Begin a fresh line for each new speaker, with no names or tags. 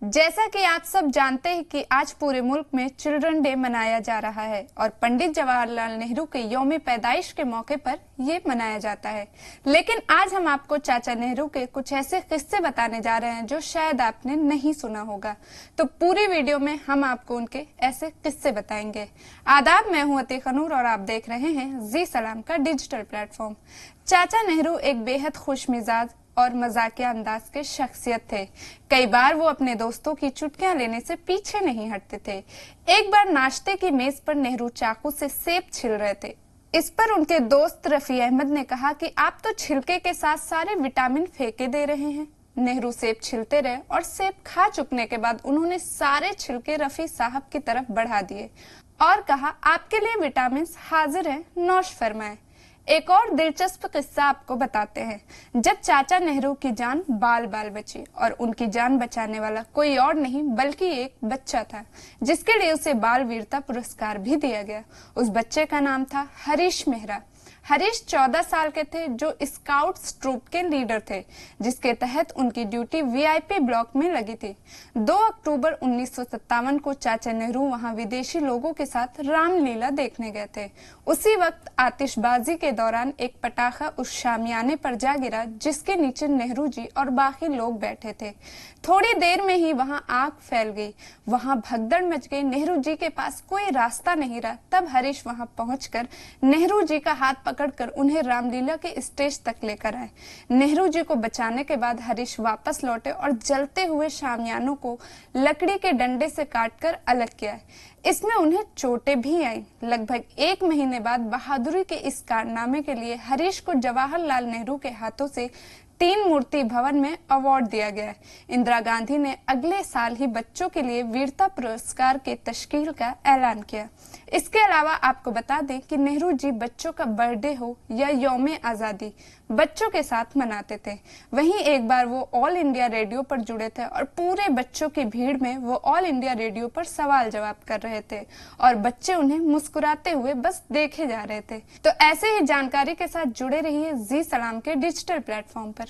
जैसा कि आप सब जानते हैं कि आज पूरे मुल्क में चिल्ड्रन डे मनाया जा रहा है और पंडित जवाहरलाल नेहरू के यौम पैदाइश के मौके पर ये मनाया जाता है। लेकिन आज हम आपको चाचा नेहरू के कुछ ऐसे किस्से बताने जा रहे हैं जो शायद आपने नहीं सुना होगा। तो पूरी वीडियो में हम आपको उनके ऐसे किस्से बताएंगे। आदाब, मैं हूं अतीक नूर और आप देख रहे हैं जी सलाम का डिजिटल प्लेटफॉर्म। चाचा नेहरू एक बेहद खुश मिजाज और मजाकिया अंदाज के शख्सियत थे। कई बार वो अपने दोस्तों की चुटकियां लेने से पीछे नहीं हटते थे। एक बार नाश्ते की मेज पर नेहरू चाकू से सेब छिल रहे थे। इस पर उनके दोस्त रफी अहमद ने कहा कि आप तो छिलके के साथ सारे विटामिन फेंके दे रहे हैं। नेहरू सेब छिलते रहे और सेब खा चुकने के बाद उन्होंने सारे छिलके रफी साहब की तरफ बढ़ा दिए और कहा, आपके लिए विटामिन हाजिर है, नौश फरमाए। एक और दिलचस्प किस्सा आपको बताते हैं। जब चाचा नेहरू की जान बाल बाल बची और उनकी जान बचाने वाला कोई और नहीं बल्कि एक बच्चा था, जिसके लिए उसे बाल वीरता पुरस्कार भी दिया गया। उस बच्चे का नाम था हरीश मेहरा। हरीश 14 साल के थे, जो स्काउट्स ट्रूप के लीडर थे, जिसके तहत उनकी ड्यूटी वीआईपी ब्लॉक में लगी थी। 2 अक्टूबर 1957 को चाचा नेहरू वहां विदेशी लोगों के साथ रामलीला देखने गए थे। उसी वक्त आतिशबाजी के दौरान एक पटाखा उस शामियाने पर जा गिरा, जिसके नीचे नेहरू जी और बाकी लोग बैठे थे। थोड़ी देर में ही वहां आग फैल गई, वहां भगदड़ मच गई। नेहरू जी के पास कोई रास्ता नहीं रहा। तब हरीश वहां पहुंचकर नेहरू जी का हाथ पकड़कर उन्हें रामलीला के स्टेज तक लेकर आए। नेहरू जी को बचाने के बाद हरीश वापस लौटे और जलते हुए शामियानों को लकड़ी के डंडे से काटकर अलग किया। इसमें उन्हें चोटें भी आईं। लगभग 1 महीने बाद बहादुरी के इस कारनामे के लिए हरीश को जवाहरलाल नेहरू के हाथों से 3 मूर्ति भवन में अवार्ड दिया गया। इंदिरा गांधी ने अगले साल ही बच्चों के लिए वीरता पुरस्कार के तश्कील का ऐलान किया। इसके अलावा आपको बता दें कि नेहरू जी बच्चों का बर्थडे हो या यौम आज़ादी बच्चों के साथ मनाते थे। वहीं एक बार वो ऑल इंडिया रेडियो पर जुड़े थे और पूरे बच्चों की भीड़ में वो ऑल इंडिया रेडियो पर सवाल जवाब कर रहे थे और बच्चे उन्हें मुस्कुराते हुए बस देखे जा रहे थे। तो ऐसे ही जानकारी के साथ जुड़े रहिए जी सलाम के डिजिटल प्लेटफॉर्म पर।